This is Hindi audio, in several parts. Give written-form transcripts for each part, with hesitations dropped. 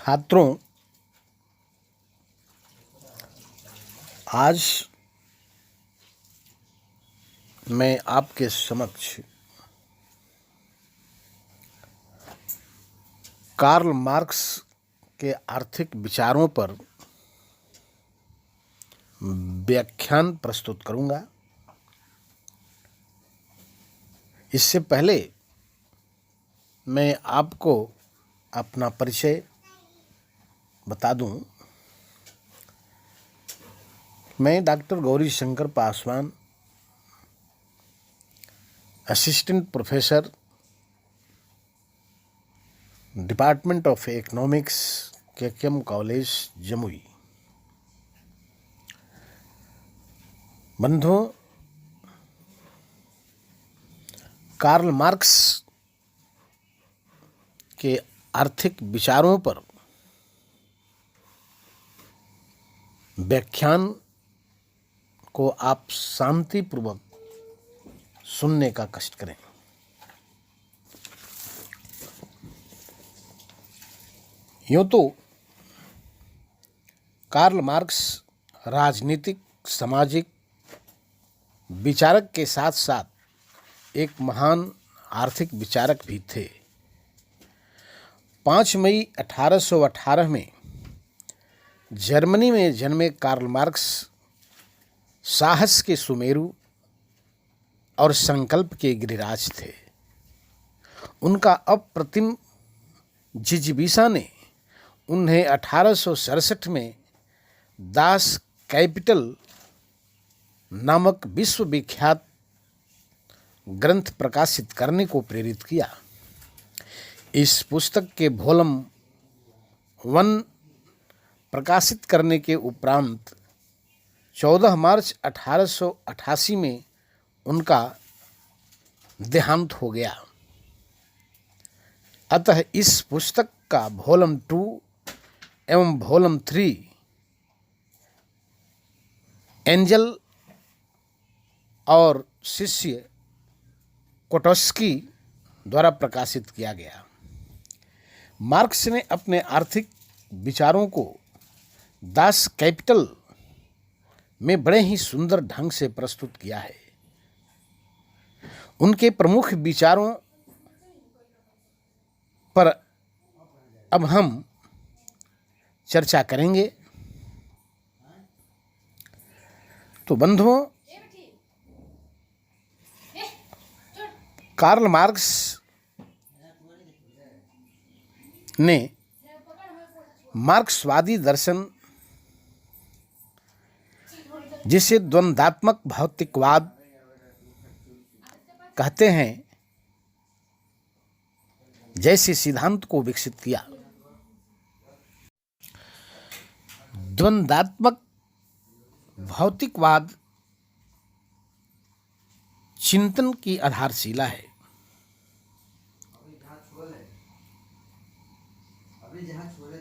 छात्रों, आज मैं आपके समक्ष कार्ल मार्क्स के आर्थिक विचारों पर व्याख्यान प्रस्तुत करूंगा। इससे पहले मैं आपको अपना परिचय बता दूं। मैं doctor Gauri Shankar Paswan, assistant professor, department of economics, KKM college, Jamui. बंधुओं, कार्ल मार्क्स के आर्थिक विचारों पर व्याख्यान को आप शांतिपूर्वक सुनने का कष्ट करें। यूं तो कार्ल मार्क्स राजनीतिक, सामाजिक विचारक के साथ साथ एक महान आर्थिक विचारक भी थे। 5 मई 1818 में जर्मनी में जन्मे कार्ल मार्क्स साहस के सुमेरु और संकल्प के गिरिराज थे। उनका अप्रतिम जिजीविषा ने उन्हें 1867 में दास कैपिटल नामक विश्वविख्यात ग्रंथ प्रकाशित करने को प्रेरित किया। इस पुस्तक के वॉल्यूम 1 प्रकाशित करने के उपरांत 14 मार्च 1888 में उनका देहांत हो गया। अतः इस पुस्तक का वॉल्यूम 2 एवं वॉल्यूम 3 एंजल और शिष्य कोटस्की द्वारा प्रकाशित किया गया। मार्क्स ने अपने आर्थिक विचारों को दास कैपिटल में बड़े ही सुंदर ढंग से प्रस्तुत किया है। उनके प्रमुख विचारों पर अब हम चर्चा करेंगे। तो बंधुओं, कार्ल मार्क्स ने मार्क्सवादी दर्शन, जिसे द्वंद्वात्मक भौतिकवाद कहते हैं, जैसे सिद्धांत को विकसित किया। द्वंद्वात्मक भौतिकवाद चिंतन की आधारशिला है।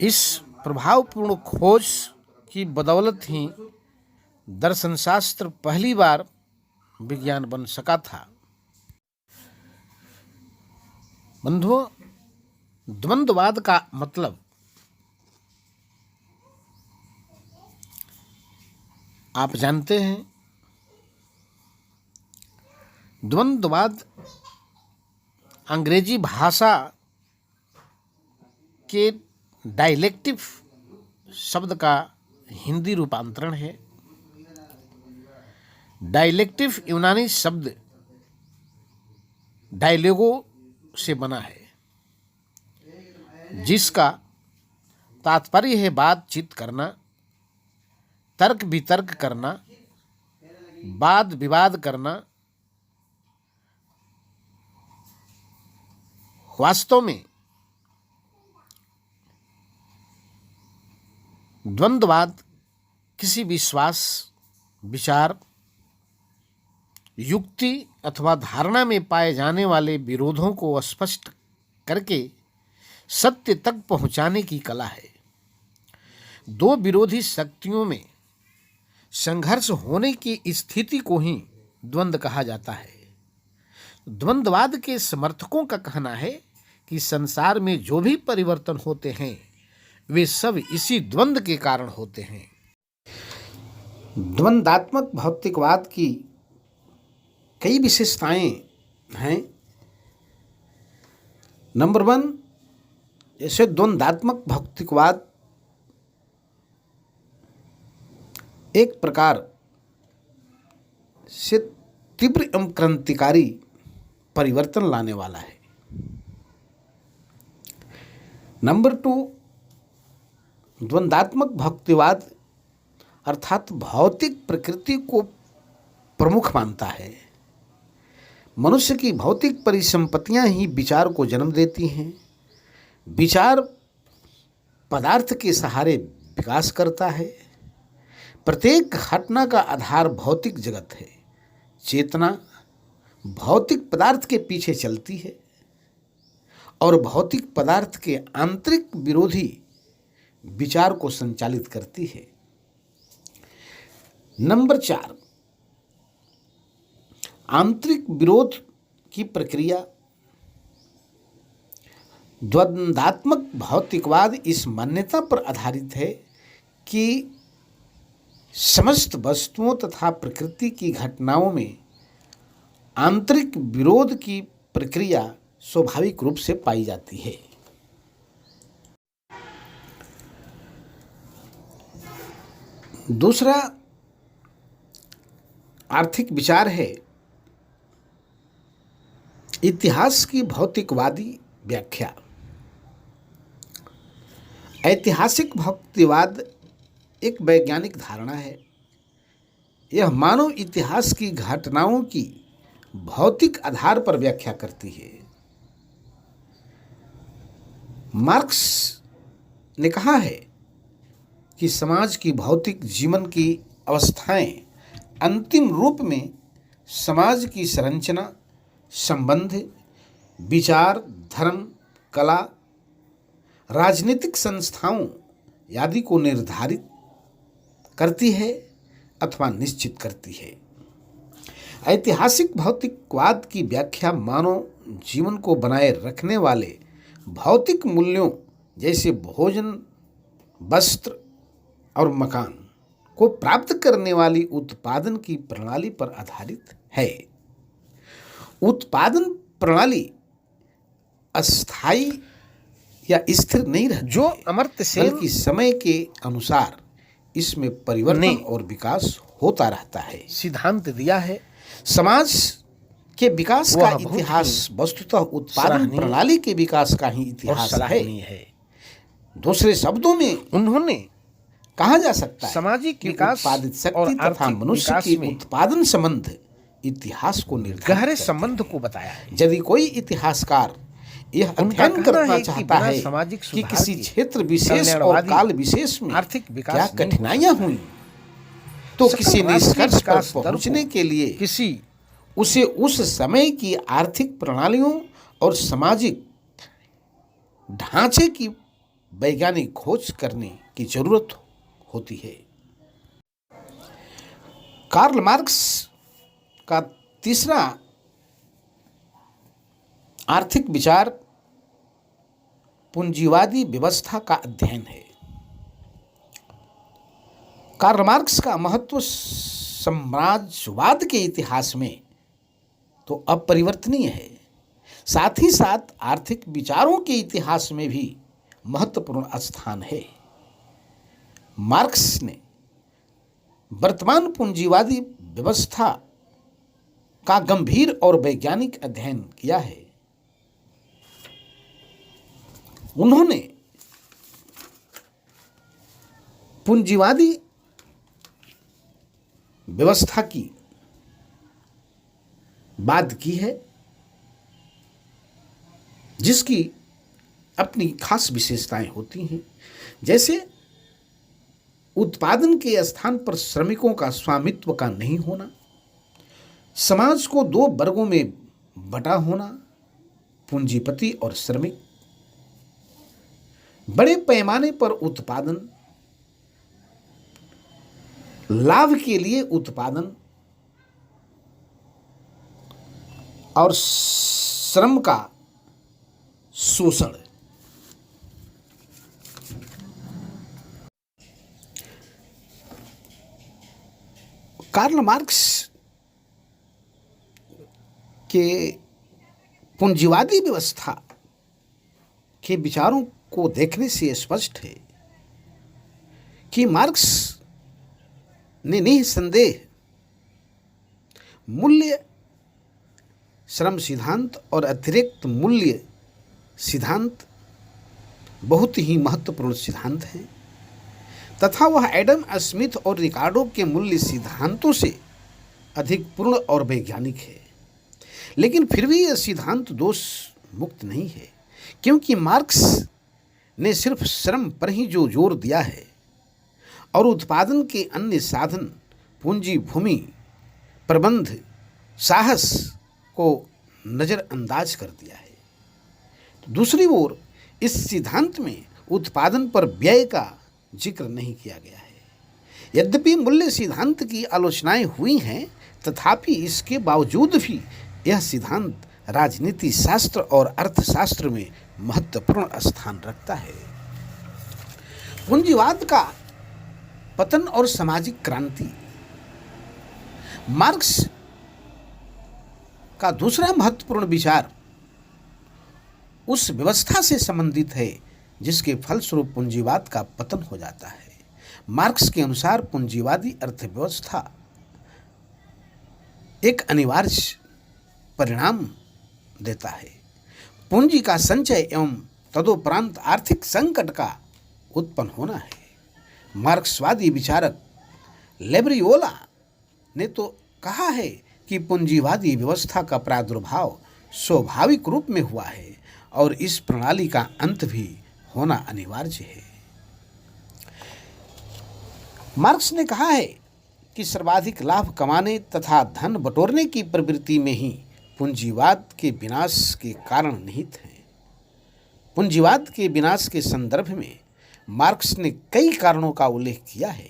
इस प्रभावपूर्ण खोज की बदौलत ही दर्शन शास्त्र पहली बार विज्ञान बन सका था। बंधुओं, द्वंद्ववाद का मतलब आप जानते हैं। द्वंद्ववाद अंग्रेजी भाषा के डायलेक्टिव शब्द का हिंदी रूपांतरण है। डायलेक्टिव यूनानी शब्द डायलोगो से बना है, जिसका तात्पर्य है बातचीत करना, तर्क वितर्क करना, वाद विवाद करना। वास्तव में द्वंद्ववाद किसी विश्वास, विचार, युक्ति अथवा धारणा में पाए जाने वाले विरोधों को स्पष्ट करके सत्य तक पहुंचाने की कला है। दो विरोधी शक्तियों में संघर्ष होने की स्थिति को ही द्वंद्व कहा जाता है। द्वंद्ववाद के समर्थकों का कहना है कि संसार में जो भी परिवर्तन होते हैं वे सब इसी द्वंद्व के कारण होते हैं। द्वंद्वात्मक भौतिकवाद की कई विशेषताएं हैं। नंबर 1, जैसे द्वंद्वात्मक भौतिकवाद एक प्रकार से तीव्र एवं क्रांतिकारी परिवर्तन लाने वाला है। नंबर 2, द्वंद्वात्मक भौतिकवाद अर्थात भौतिक प्रकृति को प्रमुख मानता है। मनुष्य की भौतिक परिसंपत्तियां ही विचार को जन्म देती हैं। विचार पदार्थ के सहारे विकास करता है। प्रत्येक घटना का आधार भौतिक जगत है। चेतना भौतिक पदार्थ के पीछे चलती है और भौतिक पदार्थ के आंतरिक विरोधी विचार को संचालित करती है। नंबर 4, आंतरिक विरोध की प्रक्रिया। द्वंद्वात्मक भौतिकवाद इस मान्यता पर आधारित है कि समस्त वस्तुओं तथा प्रकृति की घटनाओं में आंतरिक विरोध की प्रक्रिया स्वाभाविक रूप से पाई जाती है। दूसरा आर्थिक विचार है इतिहास की भौतिकवादी व्याख्या। ऐतिहासिक भौतिकवाद एक वैज्ञानिक धारणा है। यह मानव इतिहास की घटनाओं की भौतिक आधार पर व्याख्या करती है। मार्क्स ने कहा है कि समाज की भौतिक जीवन की अवस्थाएं अंतिम रूप में समाज की संरचना, संबंध, विचार, धर्म, कला, राजनीतिक संस्थाओं आदि को निर्धारित करती है अथवा निश्चित करती है। ऐतिहासिक भौतिकवाद की व्याख्या मानव जीवन को बनाए रखने वाले भौतिक मूल्यों जैसे भोजन, वस्त्र और मकान को प्राप्त करने वाली उत्पादन की प्रणाली पर आधारित है। उत्पादन प्रणाली अस्थायी या स्थिर नहीं रहती, जो अमर्त्य से बल्कि समय के अनुसार इसमें परिवर्तन और विकास होता रहता है। सिद्धांत दिया है समाज के विकास का इतिहास वस्तुतः उत्पादन प्रणाली के विकास का ही इतिहास है। दूसरे शब्दों में उन्होंने कहा जा सकता है सामाजिक विकास, उत्पादित शक्ति तथा मनुष्य की उत्पादन संबंध इतिहास को गहरे संबंध को बताया है। यदि कोई इतिहासकार यह अध्ययन करना चाहता है कि किसी क्षेत्र विशेष और काल विशेष में आर्थिक विकास क्या कठिनाइयां हुई, तो किसी निष्कर्ष पर पहुंचने के लिए उसे उस समय की आर्थिक प्रणालियों और सामाजिक ढांचे की वैज्ञानिक खोज करने की जरूरत होती है। कार्ल मार्क्स का तीसरा आर्थिक विचार पूंजीवादी व्यवस्था का अध्ययन है। कार्ल मार्क्स का महत्व साम्राज्यवाद के इतिहास में तो अपरिवर्तनीय है, साथ ही साथ आर्थिक विचारों के इतिहास में भी महत्वपूर्ण स्थान है। मार्क्स ने वर्तमान पूंजीवादी व्यवस्था का गंभीर और वैज्ञानिक अध्ययन किया है। उन्होंने पूंजीवादी व्यवस्था की बात की है, जिसकी अपनी खास विशेषताएं होती हैं, जैसे उत्पादन के स्थान पर श्रमिकों का स्वामित्व का नहीं होना, समाज को दो वर्गों में बटा होना, पूंजीपति और श्रमिक, बड़े पैमाने पर उत्पादन, लाभ के लिए उत्पादन और श्रम का शोषण। कार्ल मार्क्स के पूंजीवादी व्यवस्था के विचारों को देखने से स्पष्ट है कि मार्क्स ने निसंदेह मूल्य श्रम सिद्धांत और अतिरिक्त मूल्य सिद्धांत बहुत ही महत्वपूर्ण सिद्धांत हैं तथा वह एडम स्मिथ और रिकार्डो के मूल्य सिद्धांतों से अधिक पूर्ण और वैज्ञानिक है। लेकिन फिर भी यह सिद्धांत दोष मुक्त नहीं है, क्योंकि मार्क्स ने सिर्फ श्रम पर ही जो जोर दिया है और उत्पादन के अन्य साधन पूंजी, भूमि, प्रबंध, साहस को नज़रअंदाज कर दिया है। दूसरी ओर इस सिद्धांत में उत्पादन पर व्यय का जिक्र नहीं किया गया है। यद्यपि मूल्य सिद्धांत की आलोचनाएं हुई हैं, तथापि इसके बावजूद भी यह सिद्धांत राजनीति शास्त्र और अर्थशास्त्र में महत्वपूर्ण स्थान रखता है। पूंजीवाद का पतन और सामाजिक क्रांति। मार्क्स का दूसरा महत्वपूर्ण विचार उस व्यवस्था से संबंधित है जिसके फलस्वरूप पूंजीवाद का पतन हो जाता है। मार्क्स के अनुसार पूंजीवादी अर्थव्यवस्था एक अनिवार्य परिणाम देता है। पूंजी का संचय एवं तदोपरांत आर्थिक संकट का उत्पन्न होना है। मार्क्सवादी विचारक लेब्रियोला ने तो कहा है कि पूंजीवादी व्यवस्था का प्रादुर्भाव स्वाभाविक रूप में हुआ है और इस प्रणाली का अंत भी होना अनिवार्य है। मार्क्स ने कहा है कि सर्वाधिक लाभ कमाने तथा धन बटोरने की प्रवृत्ति में ही पूंजीवाद के विनाश के कारण निहित है। पूंजीवाद के विनाश के संदर्भ में मार्क्स ने कई कारणों का उल्लेख किया है,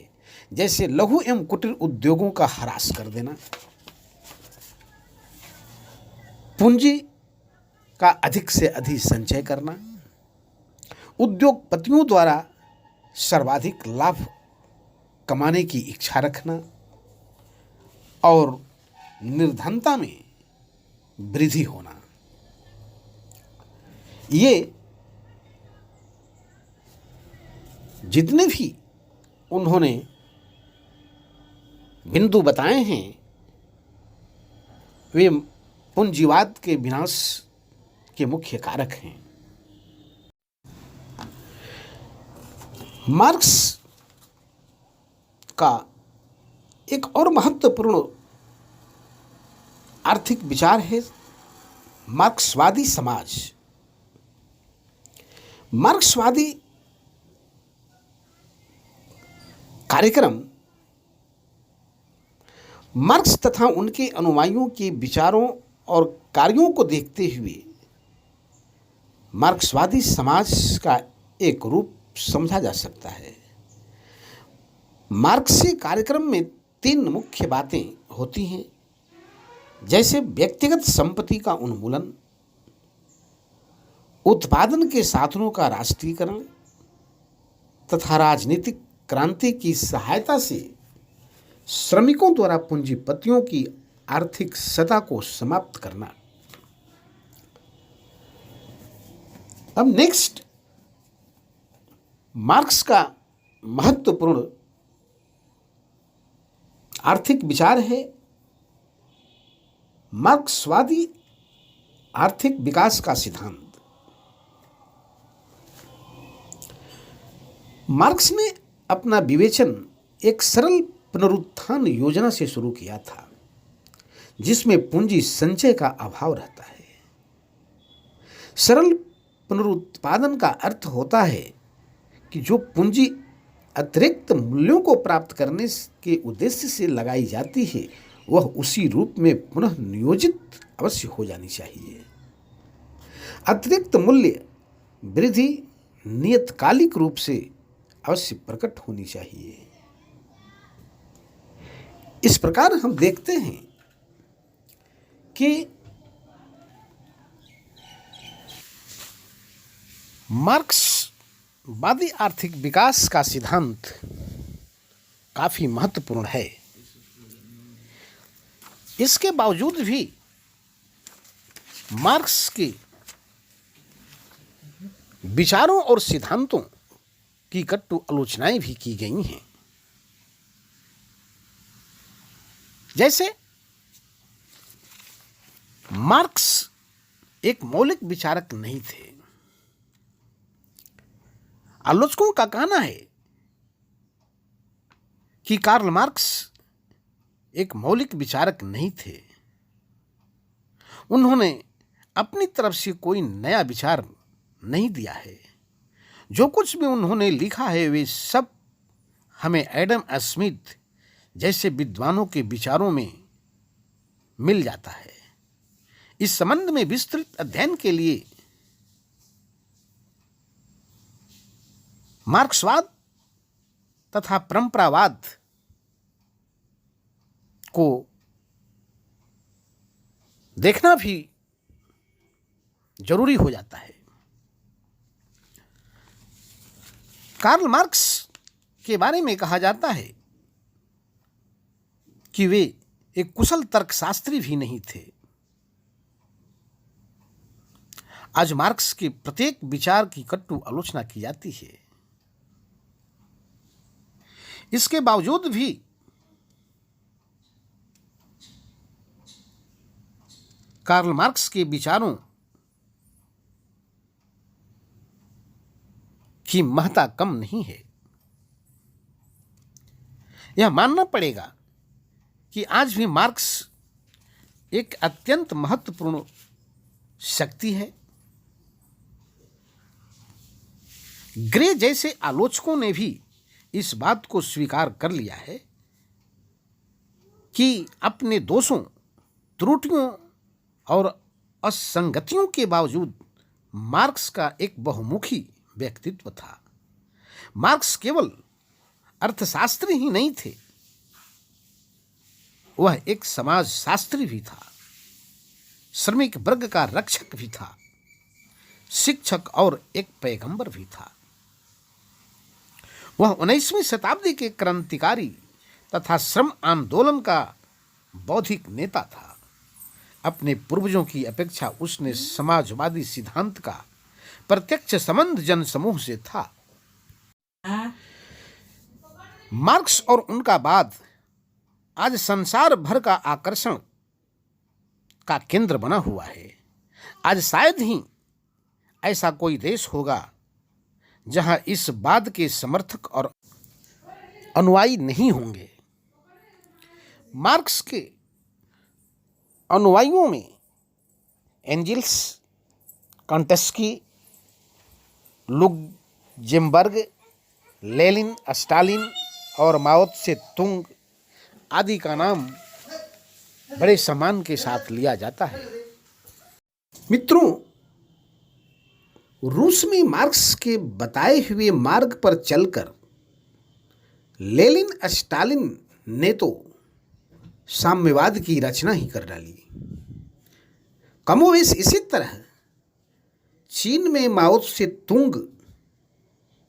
जैसे लघु एवं कुटीर उद्योगों का ह्रास कर देना, पूंजी का अधिक से अधिक संचय करना, उद्योगपतियों द्वारा सर्वाधिक लाभ कमाने की इच्छा रखना और निर्धनता में वृद्धि होना। ये जितने भी उन्होंने बिंदु बताए हैं वे पूंजीवाद के विनाश के मुख्य कारक हैं। मार्क्स का एक और महत्वपूर्ण आर्थिक विचार है मार्क्सवादी समाज। मार्क्सवादी कार्यक्रम मार्क्स तथा उनके अनुयायियों के विचारों और कार्यों को देखते हुए मार्क्सवादी समाज का एक रूप समझा जा सकता है। मार्क्सी कार्यक्रम में तीन मुख्य बातें होती हैं, जैसे व्यक्तिगत संपत्ति का उन्मूलन, उत्पादन के साधनों का राष्ट्रीयकरण तथा राजनीतिक क्रांति की सहायता से श्रमिकों द्वारा पूंजीपतियों की आर्थिक सत्ता को समाप्त करना। अब नेक्स्ट, मार्क्स का महत्वपूर्ण आर्थिक विचार है मार्क्सवादी आर्थिक विकास का सिद्धांत। मार्क्स ने अपना विवेचन एक सरल पुनरुत्थान योजना से शुरू किया था, जिसमें पूंजी संचय का अभाव रहता है। सरल पुनरुत्पादन का अर्थ होता है कि जो पूंजी अतिरिक्त मूल्यों को प्राप्त करने के उद्देश्य से लगाई जाती है वह उसी रूप में पुनः नियोजित अवश्य हो जानी चाहिए। अतिरिक्त मूल्य वृद्धि नियतकालिक रूप से अवश्य प्रकट होनी चाहिए। इस प्रकार हम देखते हैं कि मार्क्सवादी आर्थिक विकास का सिद्धांत काफी महत्वपूर्ण है। इसके बावजूद भी मार्क्स के विचारों और सिद्धांतों की कट्टु आलोचनाएं भी की गई हैं। जैसे मार्क्स एक मौलिक विचारक नहीं थे। आलोचकों का कहना है कि कार्ल मार्क्स एक मौलिक विचारक नहीं थे। उन्होंने अपनी तरफ से कोई नया विचार नहीं दिया है। जो कुछ भी उन्होंने लिखा है वे सब हमें एडम स्मिथ जैसे विद्वानों के विचारों में मिल जाता है। इस संबंध में विस्तृत अध्ययन के लिए मार्क्सवाद तथा परंपरावाद को देखना भी जरूरी हो जाता है। कार्ल मार्क्स के बारे में कहा जाता है कि वे एक कुशल तर्कशास्त्री भी नहीं थे। आज मार्क्स के प्रत्येक विचार की कट्टु आलोचना की जाती है। इसके बावजूद भी कार्ल मार्क्स के विचारों की महत्ता कम नहीं है। यह मानना पड़ेगा कि आज भी मार्क्स एक अत्यंत महत्वपूर्ण शक्ति है। ग्रे जैसे आलोचकों ने भी इस बात को स्वीकार कर लिया है कि अपने दोषों, त्रुटियों और असंगतियों के बावजूद मार्क्स का एक बहुमुखी व्यक्तित्व था। मार्क्स केवल अर्थशास्त्री ही नहीं थे, वह एक समाजशास्त्री भी था, श्रमिक वर्ग का रक्षक भी था, शिक्षक और एक पैगंबर भी था। वह 19वीं शताब्दी के क्रांतिकारी तथा श्रम आंदोलन का बौद्धिक नेता था। अपने पूर्वजों की अपेक्षा उसने समाजवादी सिद्धांत का प्रत्यक्ष संबंध जनसमूह से था। मार्क्स और उनका बाद आज संसार भर का आकर्षण का केंद्र बना हुआ है। आज शायद ही ऐसा कोई देश होगा जहां इस वाद के समर्थक और अनुयायी नहीं होंगे। मार्क्स के अनुयायियों में एंजिल्स, कॉन्टेस्की, लुक्जेमबर्ग, लेनिन, स्टालिन और माओ त्से तुंग आदि का नाम बड़े सम्मान के साथ लिया जाता है। मित्रों, रूस में मार्क्स के बताए हुए मार्ग पर चलकर लेनिन, स्टालिन ने तो साम्यवाद की रचना ही कर डाली। कमोवेश इसी तरह चीन में माओ त्से तुंग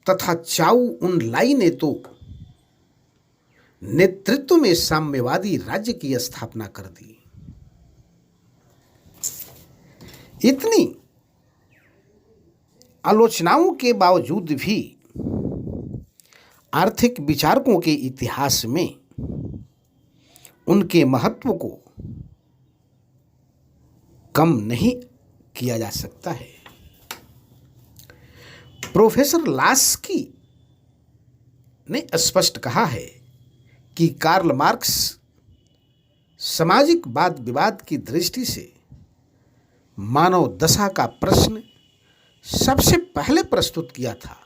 तथा चाउ उन लाई ने तो नेतृत्व में साम्यवादी राज्य की स्थापना कर दी। इतनी आलोचनाओं के बावजूद भी आर्थिक विचारकों के इतिहास में उनके महत्व को कम नहीं किया जा सकता है। प्रोफेसर लास्की ने स्पष्ट कहा है कि कार्ल मार्क्स सामाजिक वाद विवाद की दृष्टि से मानव दशा का प्रश्न सबसे पहले प्रस्तुत किया था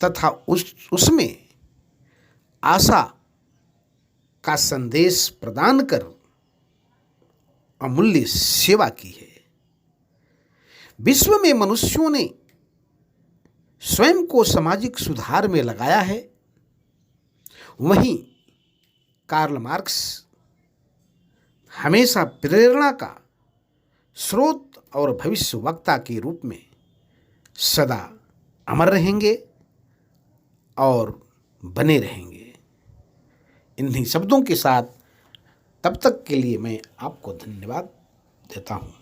तथा उसमें आशा का संदेश प्रदान कर अमूल्य सेवा की है। विश्व में मनुष्यों ने स्वयं को सामाजिक सुधार में लगाया है, वहीं कार्ल मार्क्स हमेशा प्रेरणा का स्रोत और भविष्यवक्ता के रूप में सदा अमर रहेंगे और बने रहेंगे। इन्हीं शब्दों के साथ तब तक के लिए मैं आपको धन्यवाद देता हूँ।